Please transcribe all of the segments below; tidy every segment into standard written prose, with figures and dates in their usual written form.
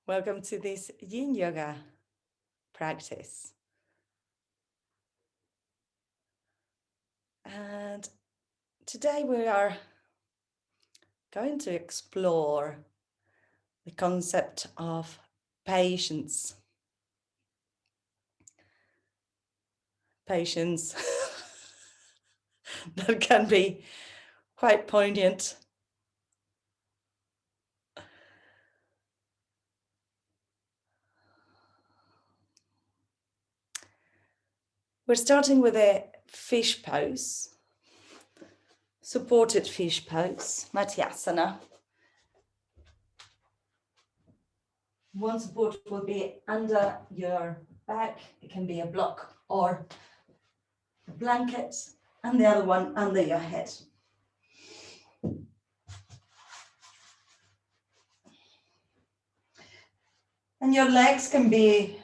Welcome to this Yin Yoga practice. And today we are going to explore the concept of patience. Patience that can be quite poignant. We're starting with a fish pose, supported fish pose, Mathyasana. One support will be under your back. It can be a block or a blanket, and the other one under your head. And your legs can be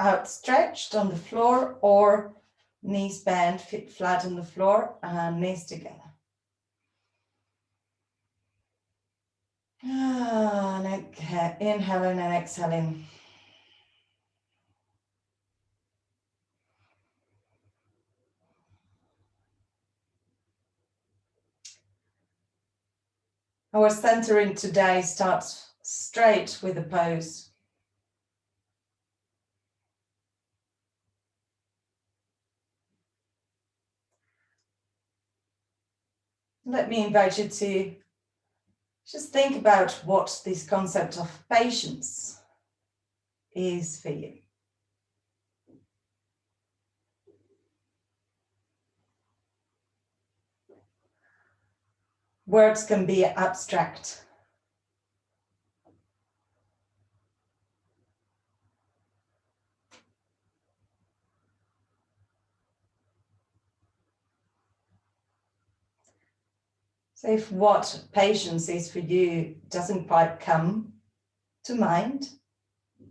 outstretched on the floor or knees bent, feet flat on the floor and knees together. And inhaling and exhaling. Our centering today starts straight with the pose. Let me invite you to just think about what this concept of patience is for you. Words can be abstract. So if what patience is for you doesn't quite come to mind, you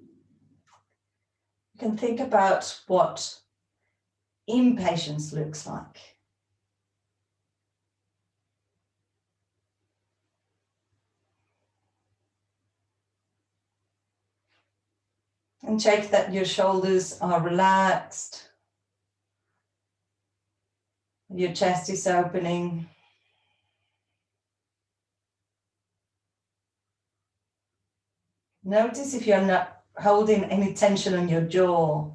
can think about what impatience looks like. And check that your shoulders are relaxed, your chest is opening. Notice if you're not holding any tension on your jaw.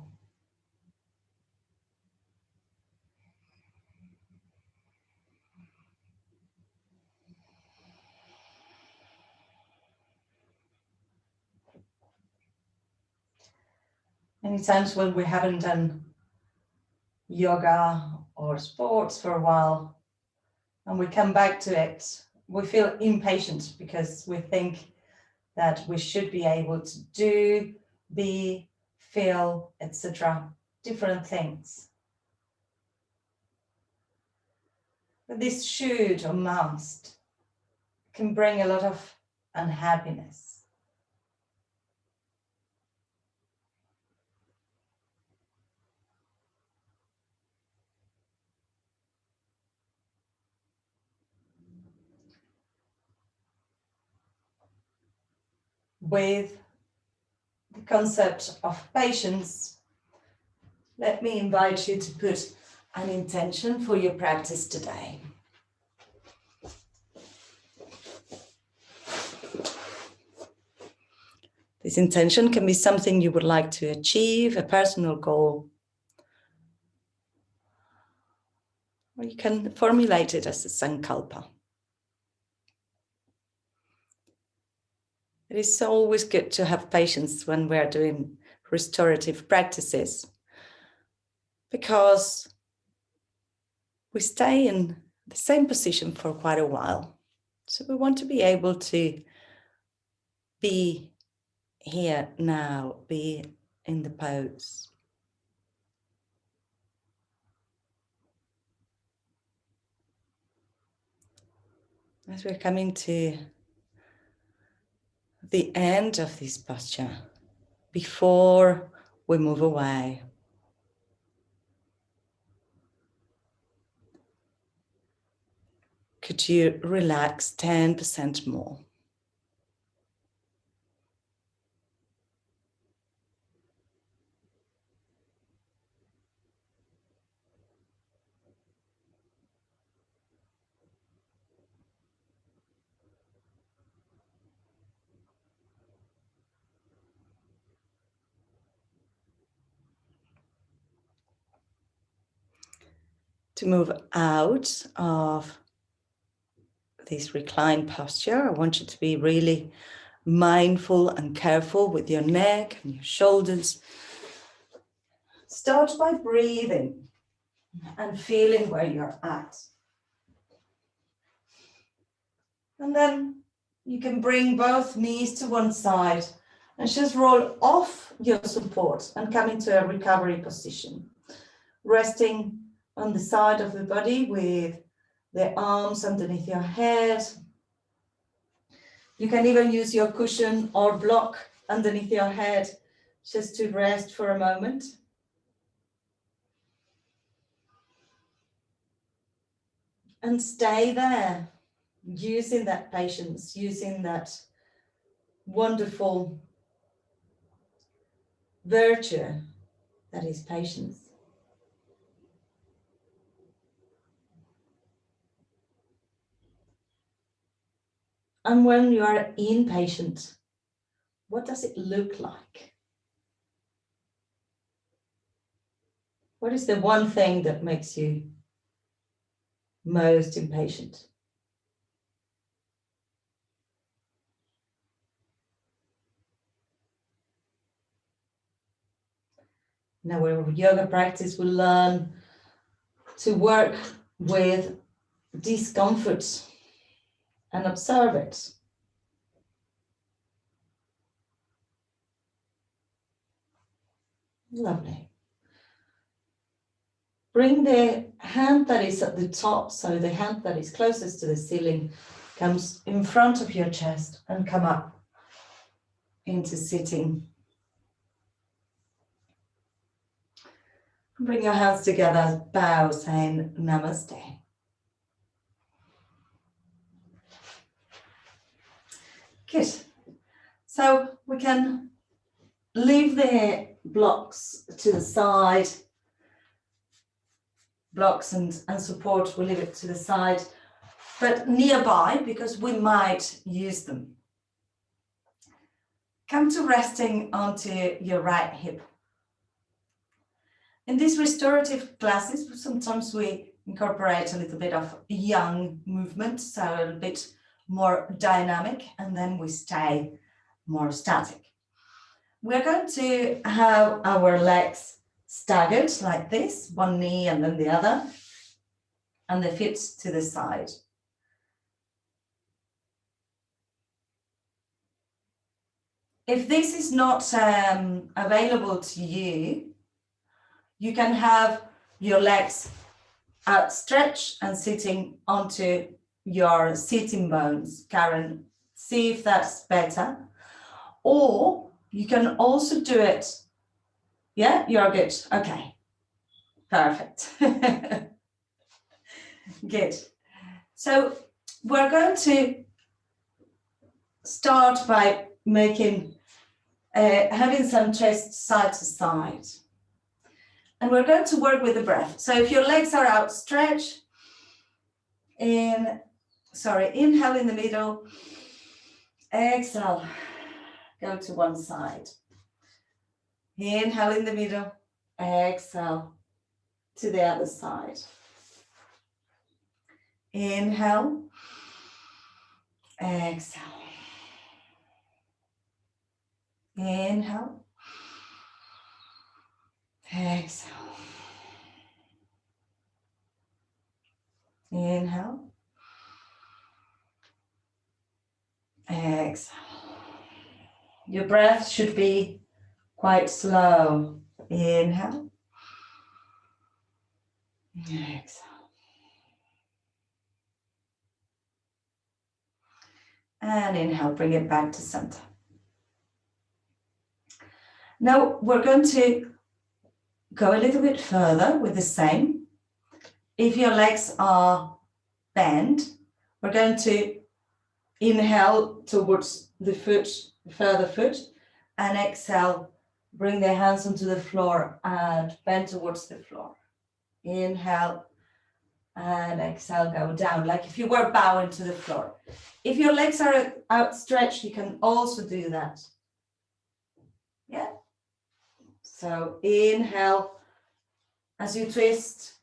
Many times when we haven't done yoga or sports for a while and we come back to it, we feel impatient because we think that we should be able to do, be, feel, etc., different things. But this should or must can bring a lot of unhappiness. With the concept of patience, let me invite you to put an intention for your practice today. This intention can be something you would like to achieve, a personal goal, or you can formulate it as a sankalpa. It is always good to have patience when we're doing restorative practices, because we stay in the same position for quite a while. So we want to be able to be here now, be in the pose. As we're coming to the end of this posture, before we move away, could you relax 10% more? to move out of this reclined posture. I want you to be really mindful and careful with your neck and your shoulders. Start by breathing and feeling where you're at. And then you can bring both knees to one side and just roll off your support and come into a recovery position. Resting on the side of the body with the arms underneath your head. You can even use your cushion or block underneath your head just to rest for a moment. And stay there, using that patience, using that wonderful virtue that is patience. And when you are impatient, what does it look like? What is the one thing that makes you most impatient? Now, with yoga practice, we learn to work with discomfort and observe it. Lovely. Bring the hand that is at the top, so the hand that is closest to the ceiling comes in front of your chest and come up into sitting. Bring your hands together, bow, saying namaste. Good. So we can leave the blocks to the side. Blocks and support, we'll leave it to the side, but nearby because we might use them. Come to resting onto your right hip. In these restorative classes, sometimes we incorporate a little bit of yang movement, so a little bit more dynamic, and then we stay more static. We're going to have our legs staggered like this, one knee and then the other, and the feet to the side. If this is not available to you, you can have your legs outstretched and sitting onto your sitting bones. Karen, see if that's better. Or you can also do it. Yeah, you're good. Okay, perfect. Good. So we're going to start by making, having some chest side to side. And we're going to work with the breath. So if your legs are outstretched, inhale in the middle, exhale, go to one side. Inhale in the middle, exhale to the other side. Inhale, exhale. Inhale, exhale. Inhale, exhale. Your breath should be quite slow. Inhale, exhale. And inhale, bring it back to center. Now we're going to go a little bit further with the same. If your legs are bent, we're going to inhale towards the foot, further foot, and exhale, bring the hands onto the floor and bend towards the floor. Inhale and exhale, go down, like if you were bowing to the floor. If your legs are outstretched, you can also do that. Yeah? So inhale as you twist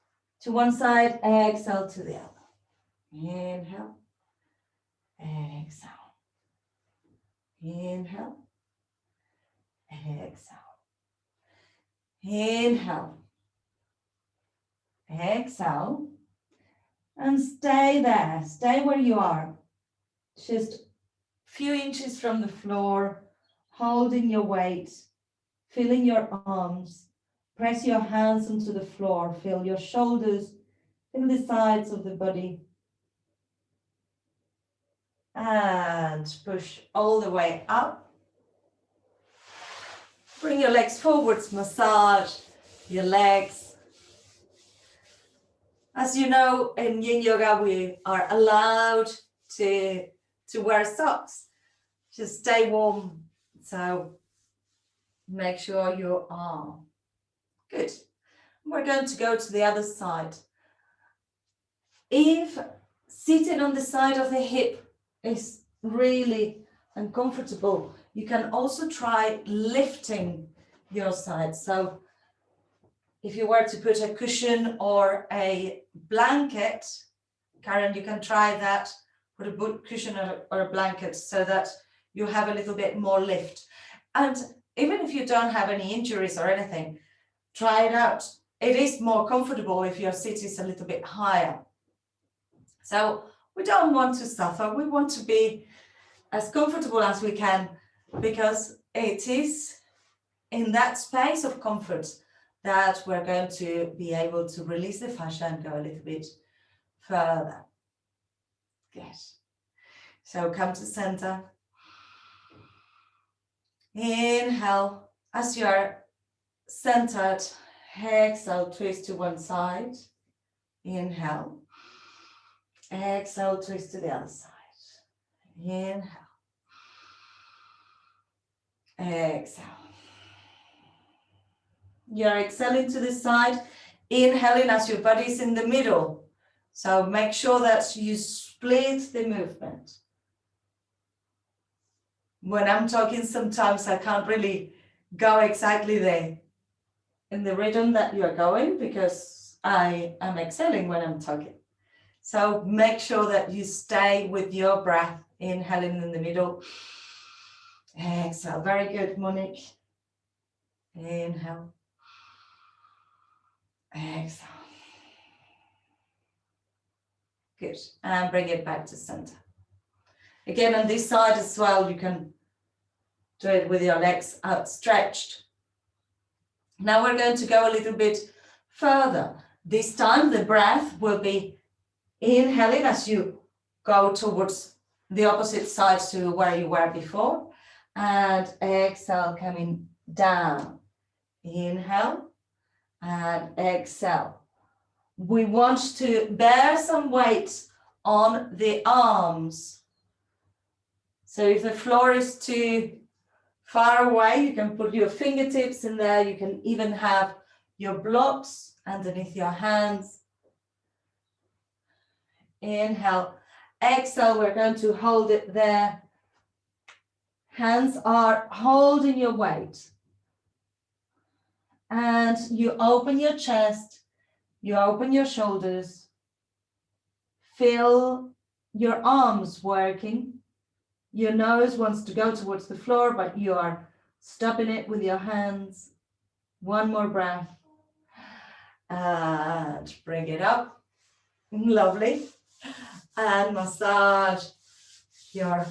to one side, exhale to the other. Inhale, exhale. Inhale, exhale. Inhale, exhale, and stay there. Stay where you are. Just a few inches from the floor, holding your weight, feeling your arms. Press your hands onto the floor. Feel your shoulders, feel the sides of the body. And push all the way up. Bring your legs forwards, massage your legs. As you know, in Yin Yoga, we are allowed to wear socks. Just stay warm. So make sure you are good. We're going to go to the other side. If sitting on the side of the hip is really uncomfortable, you can also try lifting your side. So if you were to put a cushion or a blanket, Karen, you can try that, put a cushion or a blanket so that you have a little bit more lift. And even if you don't have any injuries or anything, try it out. It is more comfortable if your seat is a little bit higher. So we don't want to suffer. We want to be as comfortable as we can, because it is in that space of comfort that we're going to be able to release the fascia and go a little bit further. Good. So come to center. Inhale. As you are centered, exhale, twist to one side. Inhale. Exhale, twist to the other side. Inhale. Exhale. You're exhaling to the side, inhaling as your body is in the middle. So make sure that you split the movement. When I'm talking, sometimes I can't really go exactly in the rhythm that you're going, because I am exhaling when I'm talking. So make sure that you stay with your breath, inhaling in the middle. Exhale. Very good, Monique. Inhale. Exhale. Good. And bring it back to center. Again, on this side as well, you can do it with your legs outstretched. Now we're going to go a little bit further. This time the breath will be inhaling as you go towards the opposite side to where you were before. And exhale, coming down. Inhale and exhale. We want to bear some weight on the arms. So if the floor is too far away, you can put your fingertips in there. You can even have your blocks underneath your hands. Inhale. Exhale, we're going to hold it there. Hands are holding your weight. And you open your chest, you open your shoulders, feel your arms working. Your nose wants to go towards the floor, but you are stopping it with your hands. One more breath. And bring it up. Lovely. And massage your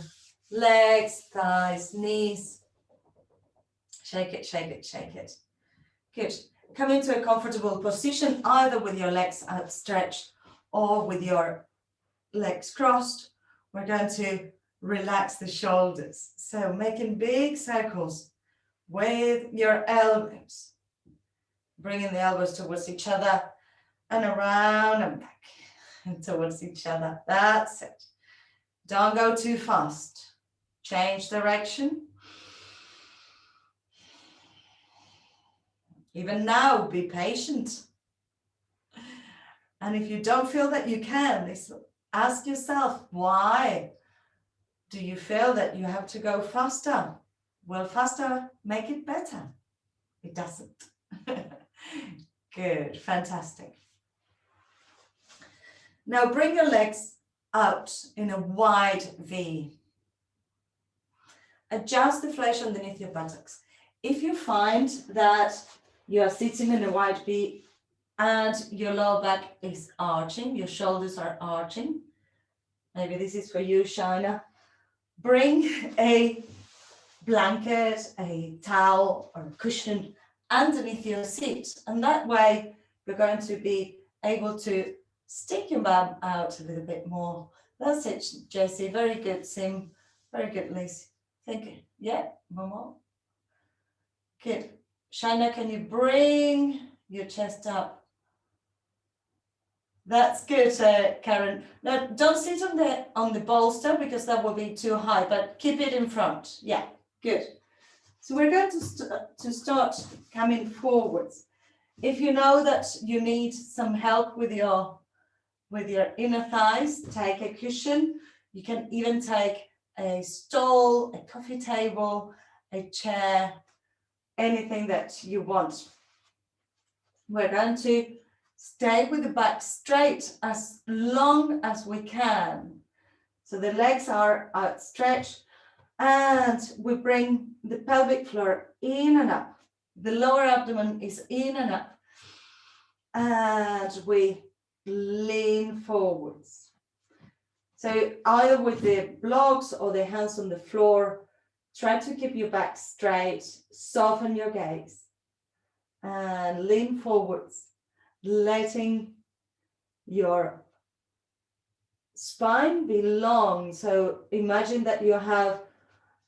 legs, thighs, knees. Shake it, shake it, shake it. Good. Come into a comfortable position, either with your legs outstretched or with your legs crossed. We're going to relax the shoulders. So making big circles with your elbows. Bringing the elbows towards each other and around and back and towards each other. That's it. Don't go too fast. Change direction. Even now, be patient. And if you don't feel that you can, ask yourself, why do you feel that you have to go faster? Will faster make it better? It doesn't. Good, fantastic. Now bring your legs out in a wide V. Adjust the flesh underneath your buttocks. If you find that you are sitting in a wide V and your lower back is arching, your shoulders are arching, maybe this is for you, Shaina, bring a blanket, a towel, or a cushion underneath your seat. And that way, you're going to be able to stick your bum out a little bit more. That's it, Jessie. Very good, Sim. Very good, Liz. Thank you. Yeah, one more. Good. Shaina, can you bring your chest up? That's good, Karen. Now, don't sit on the bolster because that will be too high, but keep it in front. Yeah, good. So we're going to start coming forwards. If you know that you need some help with your inner thighs, take a cushion. You can even take a stool, a coffee table, a chair, anything that you want. We're going to stay with the back straight as long as we can. So the legs are outstretched and we bring the pelvic floor in and up. The lower abdomen is in and up. And we lean forwards. So either with the blocks or the hands on the floor, try to keep your back straight, soften your gaze, and lean forwards, letting your spine be long. So imagine that you have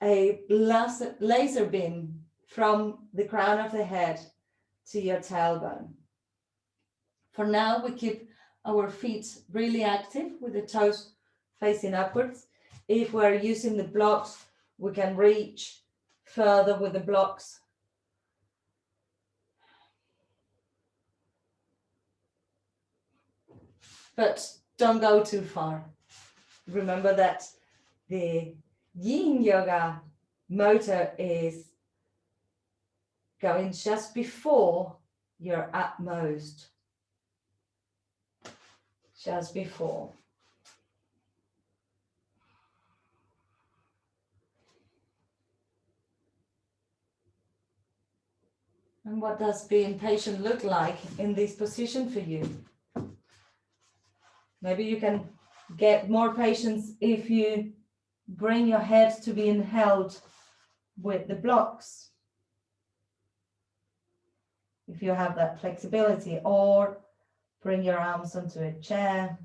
a laser beam from the crown of the head to your tailbone. For now, we keep our feet really active with the toes facing upwards. If we're using the blocks, we can reach further with the blocks. But don't go too far. Remember that the Yin Yoga motor is going just before your utmost. Just before. And what does being patient look like in this position for you? Maybe you can get more patience if you bring your head to being held with the blocks. If you have that flexibility, or bring your arms onto a chair.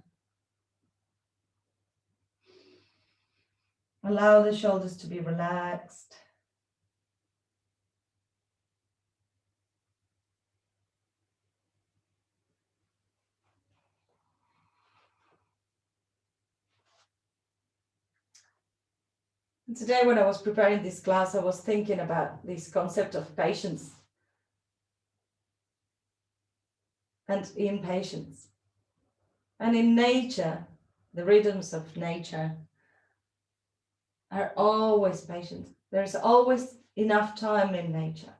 Allow the shoulders to be relaxed. And today, when I was preparing this class, I was thinking about this concept of patience and impatience. And in nature, the rhythms of nature are always patient. There's always enough time in nature.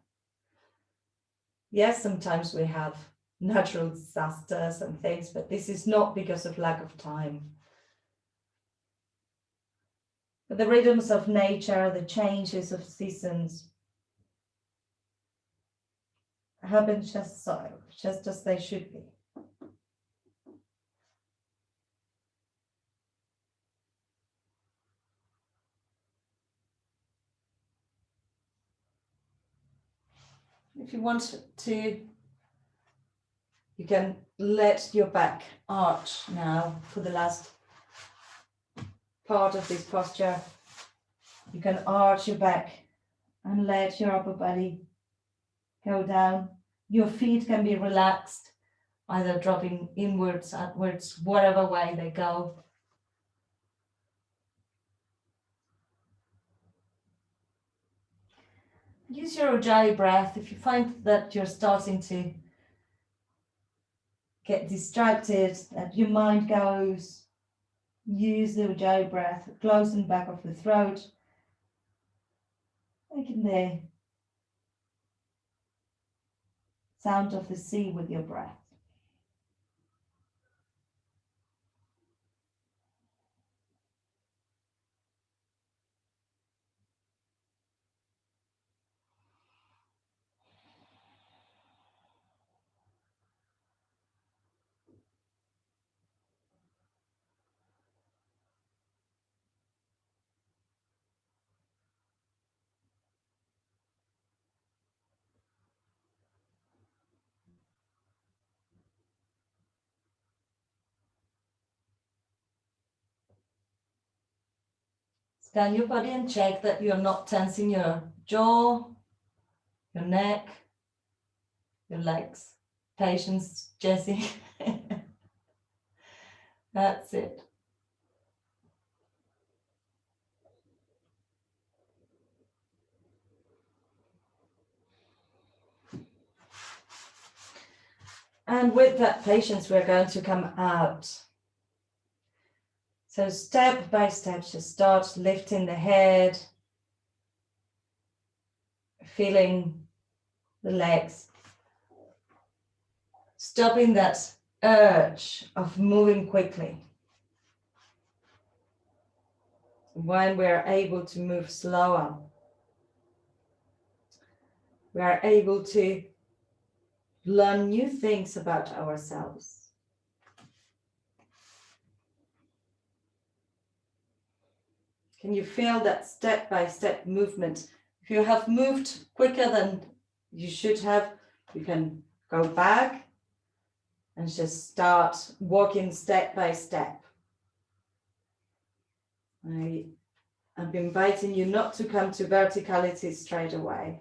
Yes, sometimes we have natural disasters and things, but this is not because of lack of time. But the rhythms of nature, the changes of seasons, happen just so, just as they should be. If you want to, you can let your back arch now for the last part of this posture. You can arch your back and let your upper body go down. Your feet can be relaxed, either dropping inwards, outwards, whatever way they go. Use your Ujjayi breath. If you find that you're starting to get distracted, that your mind goes, use the Ujjayi breath, close and back of the throat, making the sound of the sea with your breath. Scan your body and check that you're not tensing your jaw, your neck, your legs. Patience, Jessie. That's it. And with that patience, we're going to come out. So step by step, just start lifting the head, feeling the legs, stopping that urge of moving quickly. When we're able to move slower, we are able to learn new things about ourselves. Can you feel that step-by-step movement? If you have moved quicker than you should have, you can go back and just start walking step by step. I'm inviting you not to come to verticality straight away.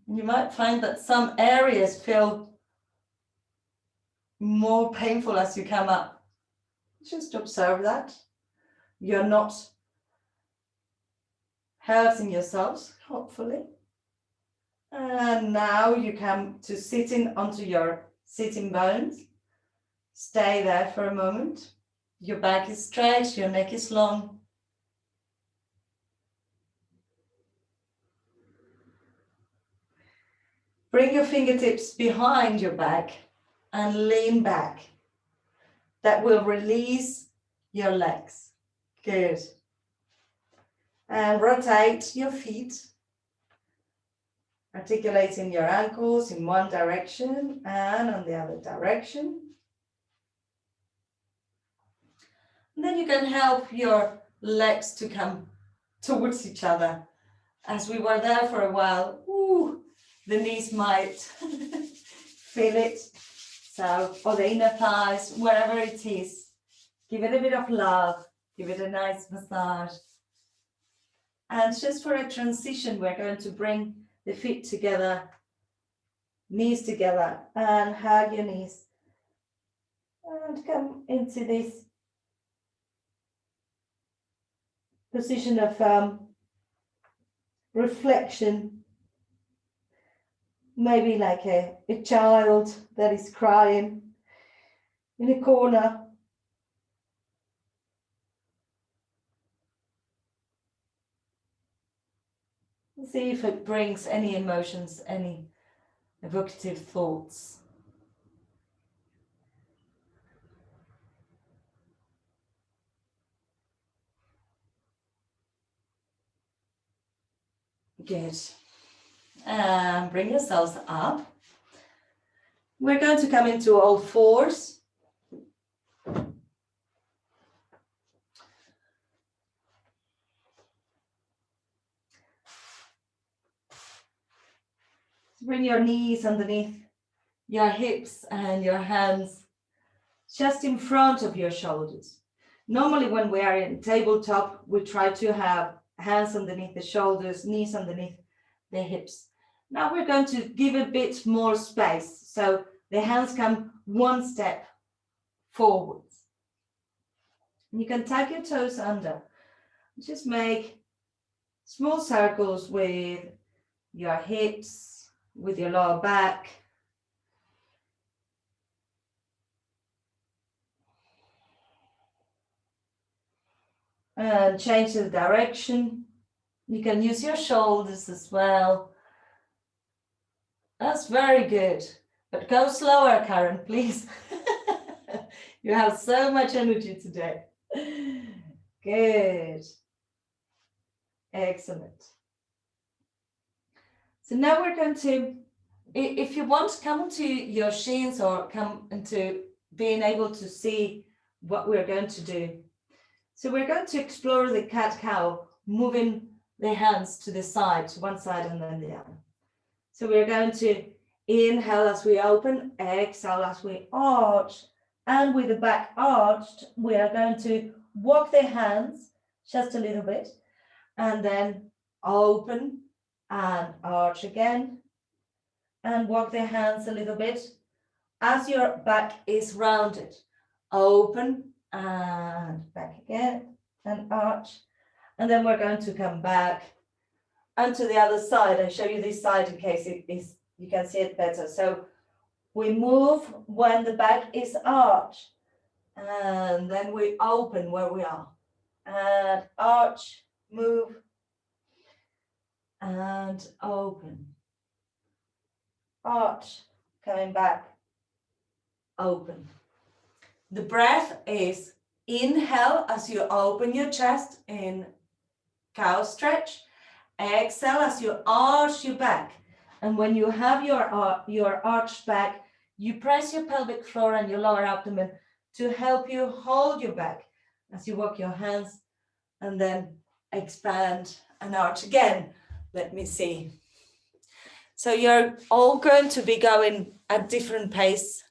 You might find that some areas feel more painful as you come up. Just observe that. You're not hurting yourselves, hopefully. And now you come to sitting onto your sitting bones. Stay there for a moment. Your back is straight, your neck is long. Bring your fingertips behind your back and lean back. That will release your legs. Good. And rotate your feet, articulating your ankles in one direction and on the other direction. And then you can help your legs to come towards each other. As we were there for a while, the knees might feel it. So, or the inner thighs, wherever it is, give it a bit of love, give it a nice massage. And just for a transition, we're going to bring the feet together, knees together, and hug your knees. And come into this position of reflection. Maybe like a child that is crying in a corner. See if it brings any emotions, any evocative thoughts. Good. And bring yourselves up. We're going to come into all fours. Bring your knees underneath your hips and your hands just in front of your shoulders. Normally when we are in tabletop, we try to have hands underneath the shoulders, knees underneath the hips. Now we're going to give a bit more space. So the hands come one step forwards. You can tuck your toes under. Just make small circles with your hips, with your lower back. And change the direction. You can use your shoulders as well. That's very good. But go slower, Karen, please. You have so much energy today. Good. Excellent. So now we're going to, if you want, come to your shins or come into being able to see what we're going to do. So we're going to explore the cat-cow, moving the hands to the side, to one side and then the other. So we're going to inhale as we open, exhale as we arch, And with the back arched, we are going to walk the hands just a little bit and then open and arch again and walk the hands a little bit as your back is rounded. Open and back again and arch. And then we're going to come back and to the other side. I'll show you this side in case you can see it better. So we move when the back is arched, and then we open where we are. And arch, move, and open. Arch, coming back, open. The breath is inhale as you open your chest in cow stretch. Exhale as you arch your back. And when you have your arched back, you press your pelvic floor and your lower abdomen to help you hold your back as you walk your hands and then expand and arch again. Let me see. So you're all going to be going at different pace.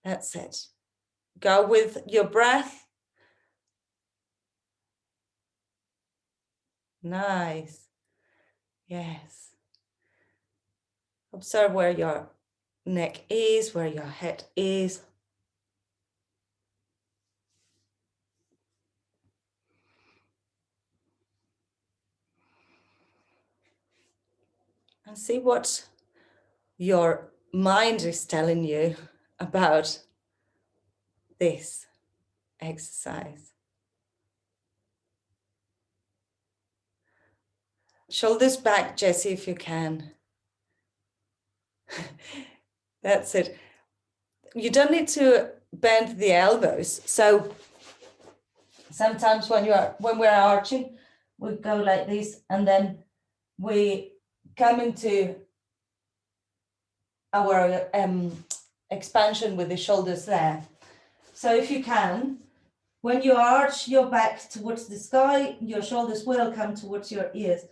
That's it. Go with your breath. Nice. Yes. Observe where your neck is, where your head is. And see what your mind is telling you about this exercise. Shoulders back, Jessie, if you can. That's it. You don't need to bend the elbows. So sometimes when we're arching, we go like this, and then we come into our expansion with the shoulders there. So if you can, when you arch your back towards the sky, your shoulders will come towards your ears.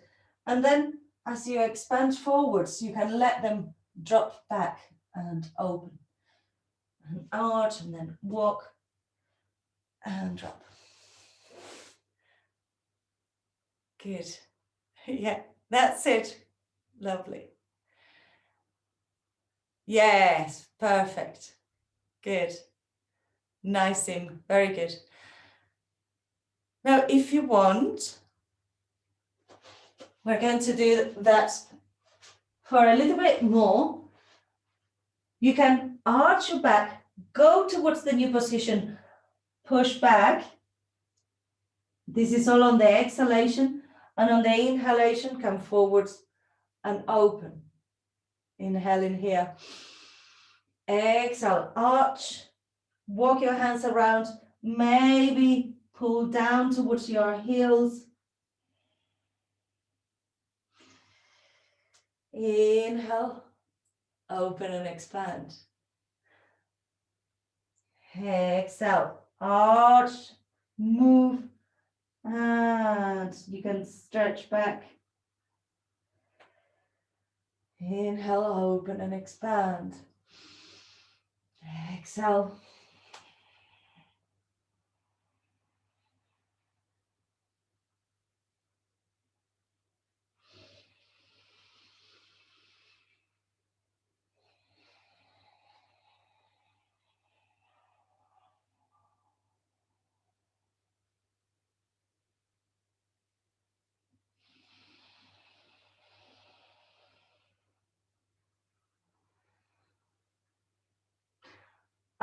And then as you expand forwards, you can let them drop back and open. And arch and then walk and drop. Good. Yeah, that's it. Lovely. Yes, perfect. Good. Nice, Im. Very good. Now, if you want, we're going to do that for a little bit more. You can arch your back, go towards the new position, push back. This is all on the exhalation, and on the inhalation, come forwards and open. Inhale in here. Exhale, arch, walk your hands around, maybe pull down towards your heels. Inhale, open and expand. Exhale, arch, move, and you can stretch back. Inhale, open and expand. Exhale.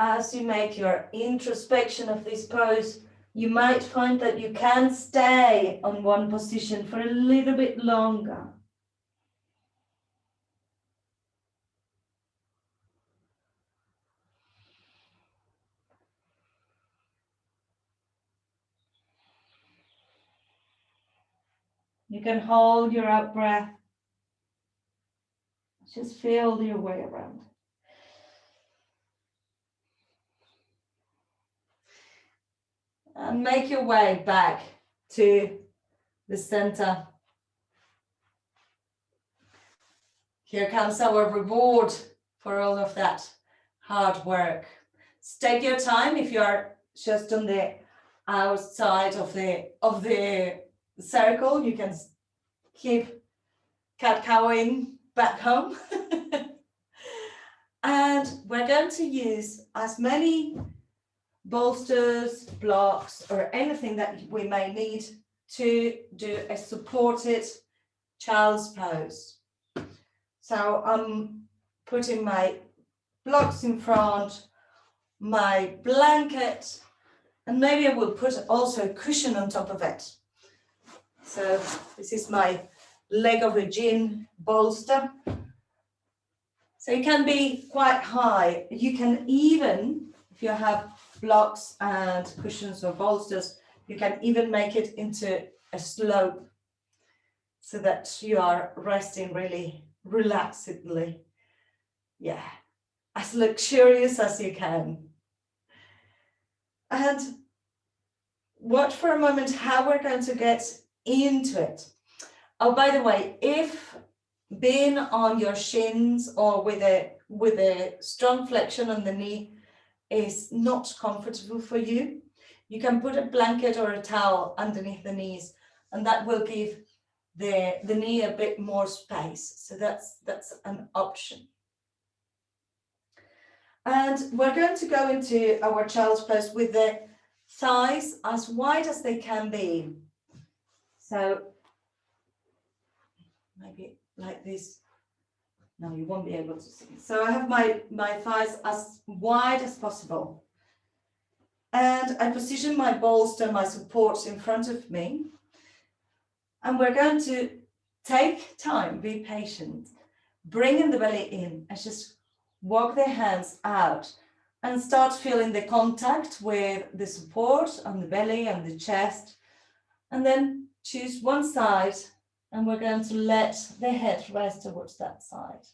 As you make your introspection of this pose, you might find that you can stay on one position for a little bit longer. You can hold your out breath. Just feel your way around. And make your way back to the center. Here comes our reward for all of that hard work. take your time. If you are just on the outside of the circle, you can keep cat-cowing back home. And we're going to use as many bolsters, blocks, or anything that we may need to do a supported child's pose. So I'm putting my blocks in front, my blanket, and maybe I will put also a cushion on top of it. So this is my leg of a gin bolster. So it can be quite high. You can even, if you have blocks and cushions or bolsters, you can even make it into a slope so that you are resting really relaxedly. Yeah, as luxurious as you can. And watch for a moment how we're going to get into it. Oh, by the way, if being on your shins or with a strong flexion on the knee is not comfortable for you, you can put a blanket or a towel underneath the knees, and that will give the knee a bit more space. So that's an option. And we're going to go into our child's pose with the thighs as wide as they can be. So maybe like this. No, you won't be able to see. So I have my thighs as wide as possible. And I position my bolster, my supports in front of me. And we're going to take time, be patient, bringing the belly in and just walk the hands out and start feeling the contact with the support on the belly and the chest. And then choose one side, and we're going to let the head rest towards that side.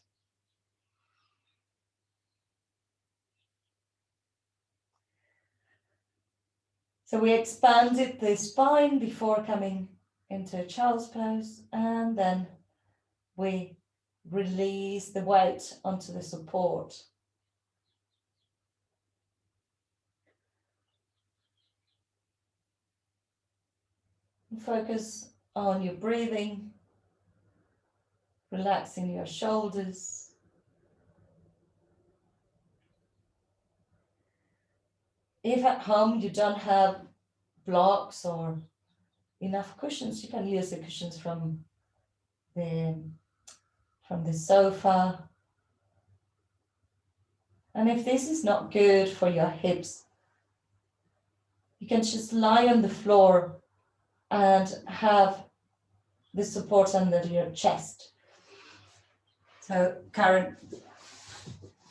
So we expanded the spine before coming into a child's pose, and then we release the weight onto the support. And focus on your breathing, relaxing your shoulders. If at home you don't have blocks or enough cushions, you can use the cushions from the sofa. And if this is not good for your hips, you can just lie on the floor and have the support under your chest. So Karen,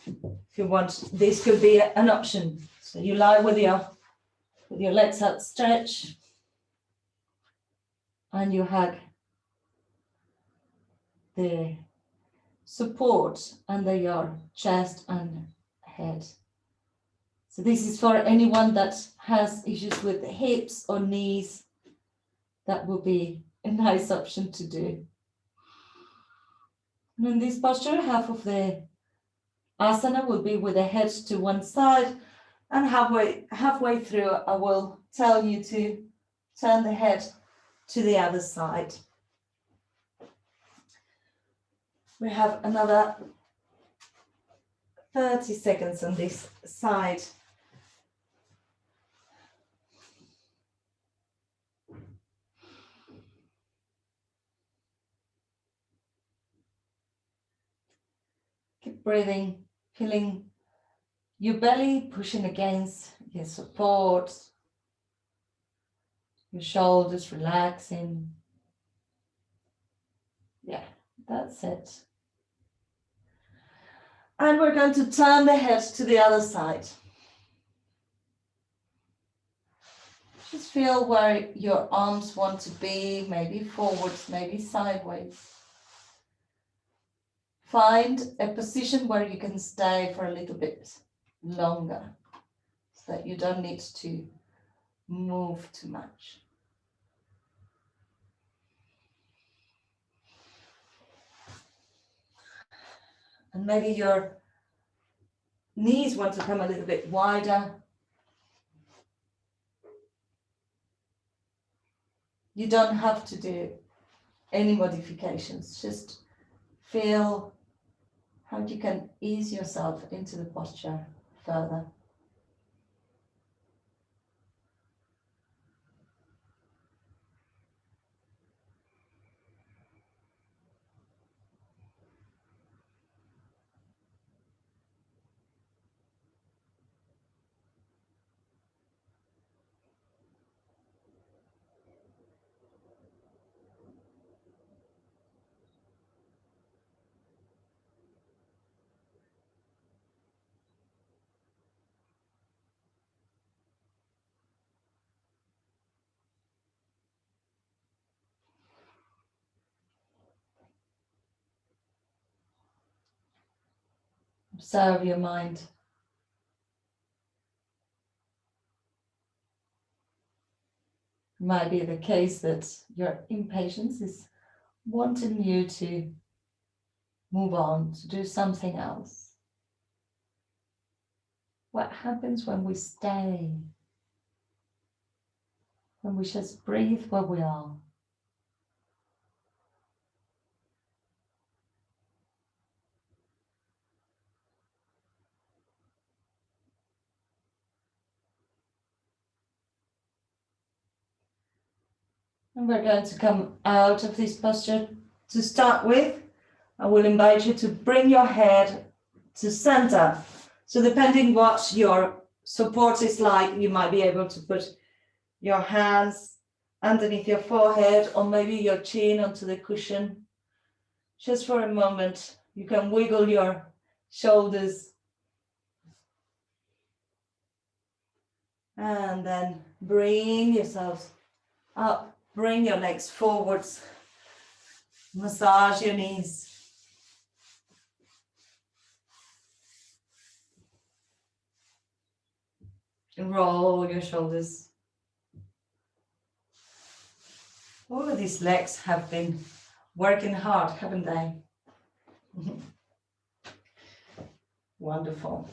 if you want, this could be an option. So you lie with your legs outstretched and you hug the support under your chest and head. So this is for anyone that has issues with the hips or knees. That will be a nice option to do. And in this posture, half of the asana will be with the head to one side, and halfway through, I will tell you to turn the head to the other side. We have another 30 seconds on this side. Keep breathing, feeling your belly pushing against your support, your shoulders relaxing. Yeah, that's it. And we're going to turn the head to the other side. Just feel where your arms want to be, maybe forwards, maybe sideways. Find a position where you can stay for a little bit longer so that you don't need to move too much. And maybe your knees want to come a little bit wider. You don't have to do any modifications, just feel how you can ease yourself into the posture further. Observe your mind. It might be the case that your impatience is wanting you to move on, to do something else. What happens when we stay? When we just breathe where we are? And we're going to come out of this posture. To start with, I will invite you to bring your head to center. So depending what your support is like, you might be able to put your hands underneath your forehead or maybe your chin onto the cushion. Just for a moment, you can wiggle your shoulders. And then bring yourselves up. Bring your legs forwards. Massage your knees. And roll your shoulders. All of these legs have been working hard, haven't they? Wonderful.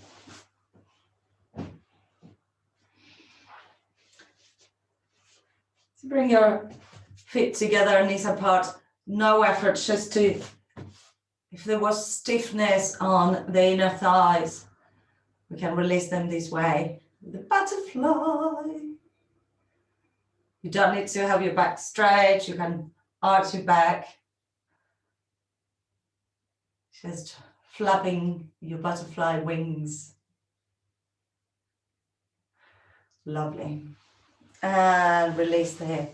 So bring your feet together, knees apart. No effort, just to, if there was stiffness on the inner thighs, we can release them this way. The butterfly. You don't need to have your back straight. You can arch your back. Just flapping your butterfly wings. Lovely. And release the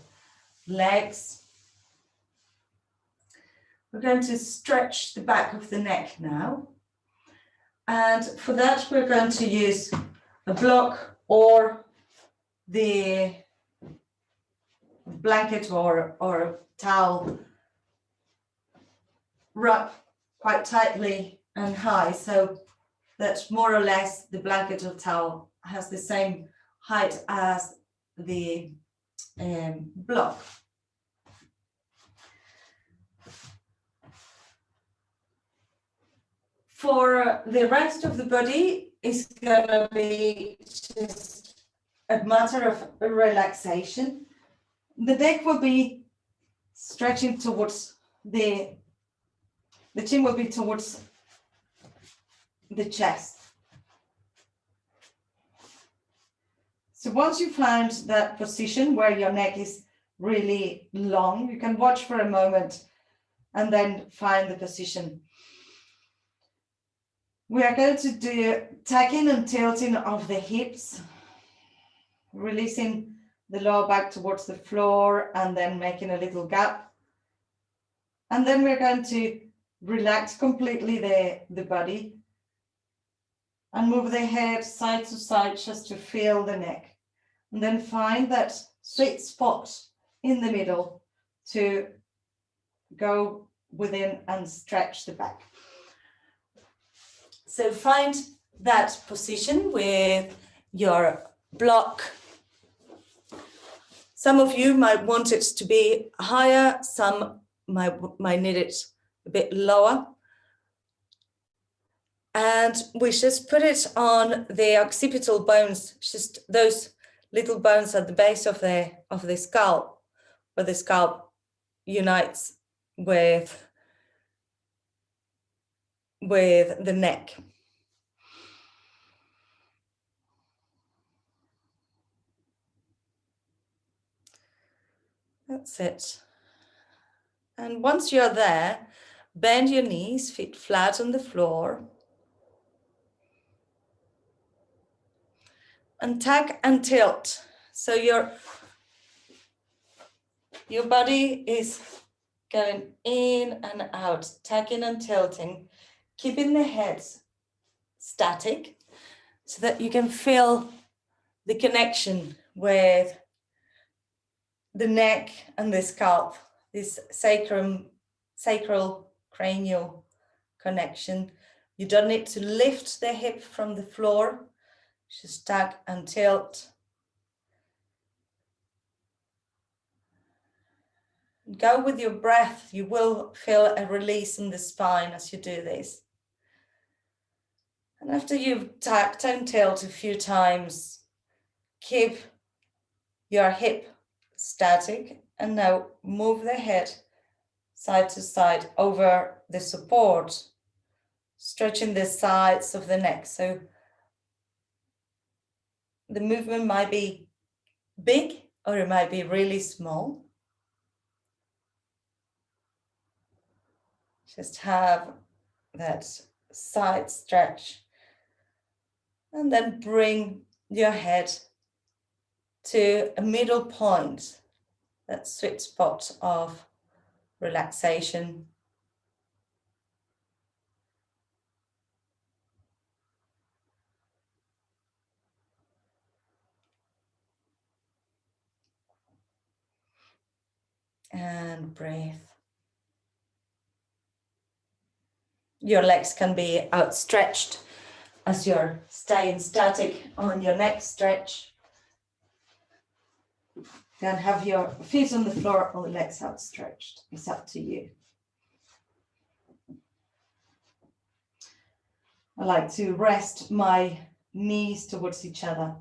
legs. We're going to stretch the back of the neck now. And for that, we're going to use a block or the blanket or towel. Wrap quite tightly and high so that more or less the blanket or towel has the same height as the block. For the rest of the body, it's going to be just a matter of relaxation. The neck will be stretching towards the chin will be towards the chest. So once you find that position where your neck is really long, you can watch for a moment and then find the position. We are going to do tucking and tilting of the hips, releasing the lower back towards the floor and then making a little gap. And then we're going to relax completely the body and move the head side to side just to feel the neck. And then find that sweet spot in the middle to go within and stretch the back. So find that position with your block. Some of you might want it to be higher, some might need it a bit lower. And we just put it on the occipital bones, just those little bones at the base of the scalp, where the scalp unites with the neck. That's it. And once you're there, bend your knees, feet flat on the floor. And tuck and tilt. So your body is going in and out, tucking and tilting, keeping the head static so that you can feel the connection with the neck and the scalp, this sacral cranial connection. You don't need to lift the hip from the floor, just tuck and tilt. Go with your breath. You will feel a release in the spine as you do this. And after you've tucked and tilt a few times, keep your hip static and now move the head side to side over the support, stretching the sides of the neck. So the movement might be big or it might be really small. Just have that side stretch and then bring your head to a middle point, that sweet spot of relaxation. And breathe. Your legs can be outstretched as you're staying static on your neck stretch. Then have your feet on the floor or the legs outstretched. It's up to you. I like to rest my knees towards each other.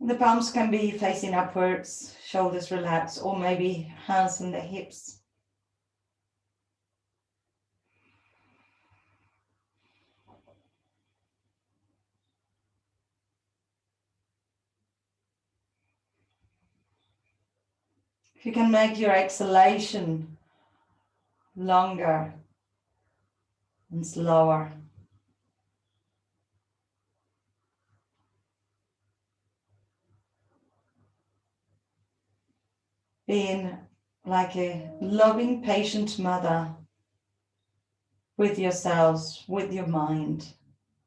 The palms can be facing upwards, shoulders relaxed, or maybe hands on the hips. If you can make your exhalation longer and slower. Being like a loving, patient mother with yourselves, with your mind,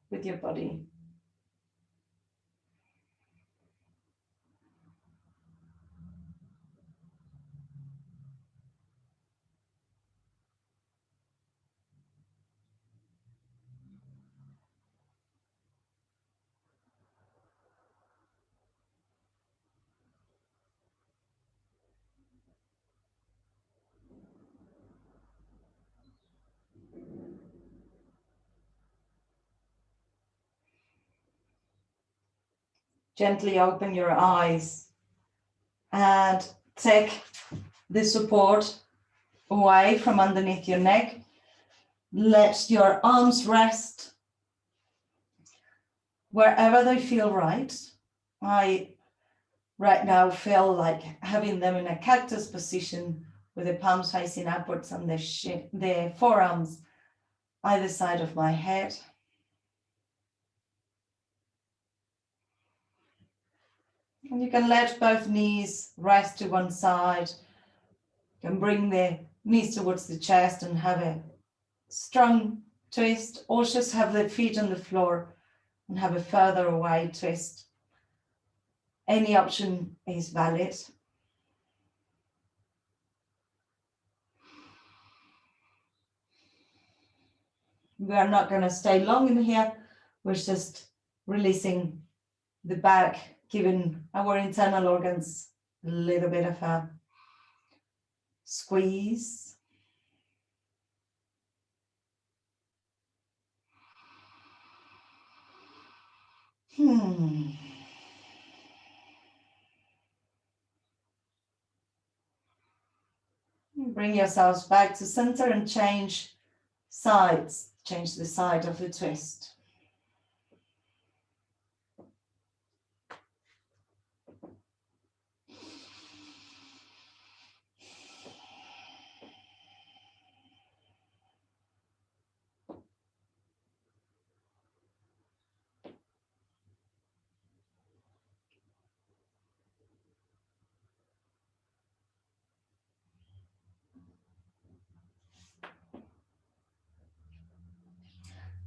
with your body. Gently open your eyes and take the support away from underneath your neck. Let your arms rest wherever they feel right. I right now feel like having them in a cactus position with the palms facing upwards and the forearms either side of my head. And you can let both knees rest to one side. You can bring the knees towards the chest and have a strong twist, or just have the feet on the floor and have a further away twist. Any option is valid. We are not going to stay long in here. We're just releasing the back, giving our internal organs a little bit of a squeeze. Bring yourselves back to center and change sides. Change the side of the twist.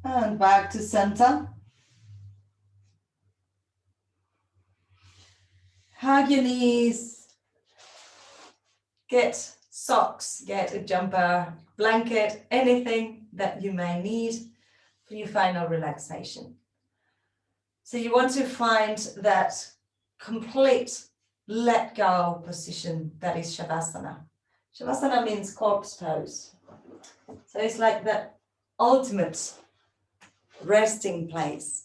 And back to center. Hug your knees. Get socks, get a jumper, blanket, anything that you may need for your final relaxation. So you want to find that complete let go position that is Shavasana. Shavasana means corpse pose. So it's like the ultimate resting place.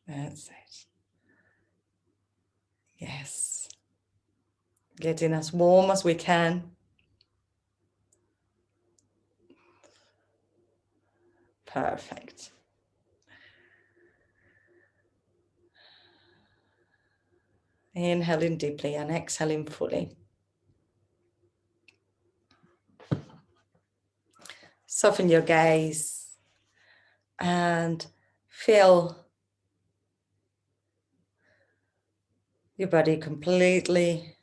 That's it. Yes. Getting as warm as we can. Perfect. Inhaling deeply and exhaling fully. Soften your gaze and feel your body completely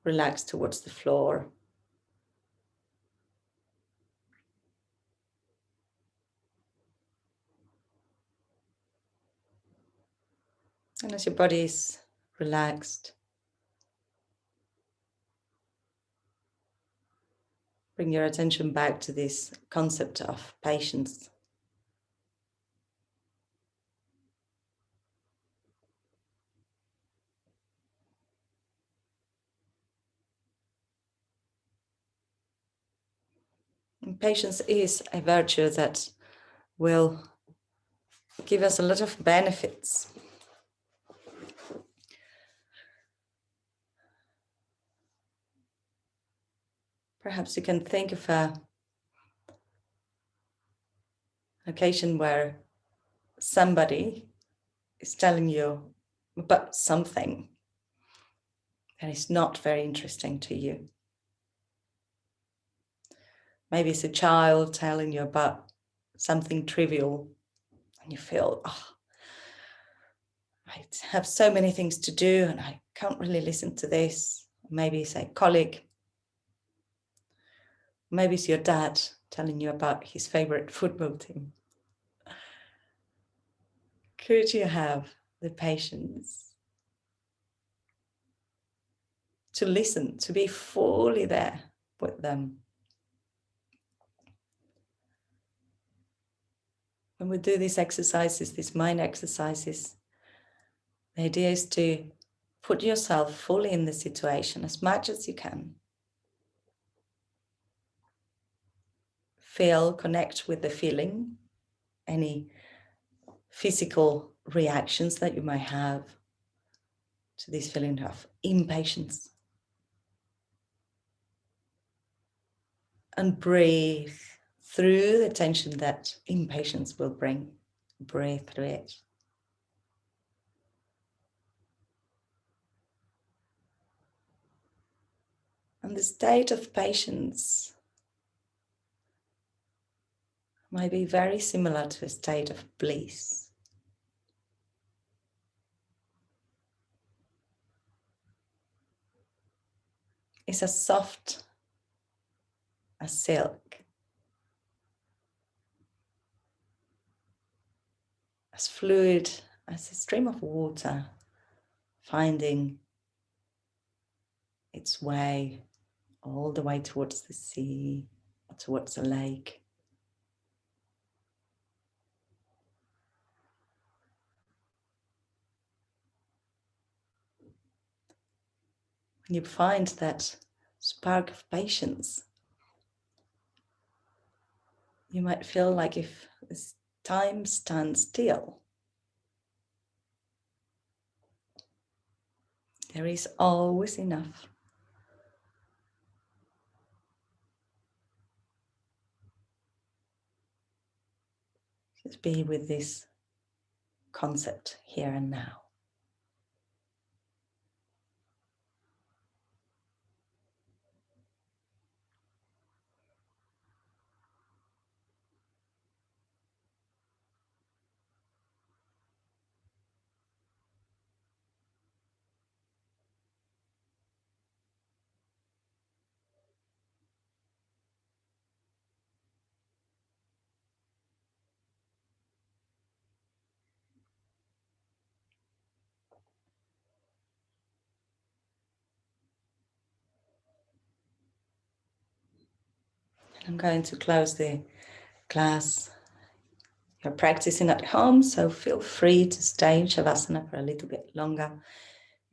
relaxed towards the floor. And as your body is relaxed, bring your attention back to this concept of patience. And patience is a virtue that will give us a lot of benefits. Perhaps you can think of an occasion where somebody is telling you about something that is not very interesting to you. Maybe it's a child telling you about something trivial and you feel, oh, I have so many things to do and I can't really listen to this. Maybe it's a colleague. Maybe it's your dad telling you about his favorite football team. Could you have the patience to listen, to be fully there with them? When we do these exercises, these mind exercises, the idea is to put yourself fully in the situation as much as you can. Feel, connect with the feeling, any physical reactions that you might have to this feeling of impatience. And breathe through the tension that impatience will bring. Breathe through it. And the state of patience might be very similar to a state of bliss. It's as soft as silk, as fluid as a stream of water finding its way all the way towards the sea or towards the lake. You find that spark of patience. You might feel like if this time stands still, there is always enough. Just be with this concept here and now. I'm going to close the class. You're practicing at home, so feel free to stay in Shavasana for a little bit longer.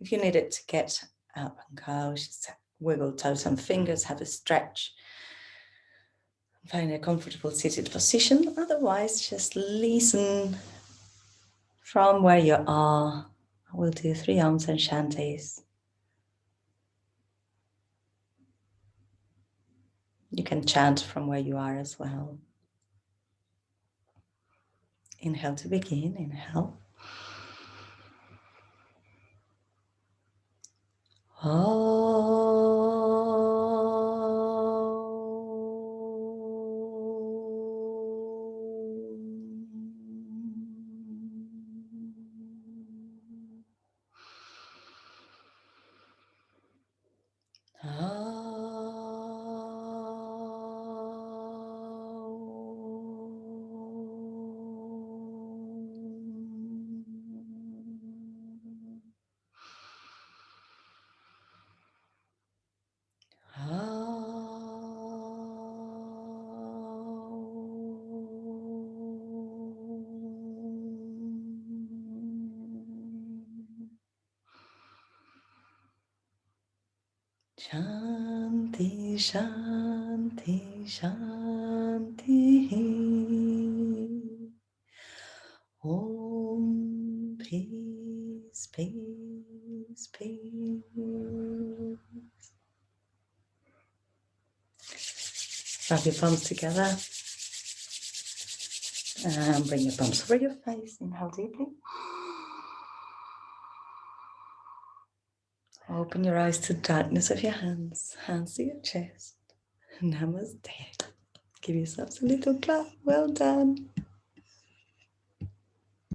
If you needed to get up and go, just wiggle toes and fingers, have a stretch. Find a comfortable seated position. Otherwise, just listen from where you are. We'll do 3 Oms and Shantis. You can chant from where you are as well. Inhale to begin. Inhale. Shanti, Shanti, Shanti. Om, peace, peace, peace. Rub your palms together. And bring your palms over your face. Inhale deeply. Open your eyes to the darkness of your hands. Hands to your chest. Namaste. Give yourselves a little clap. Well done.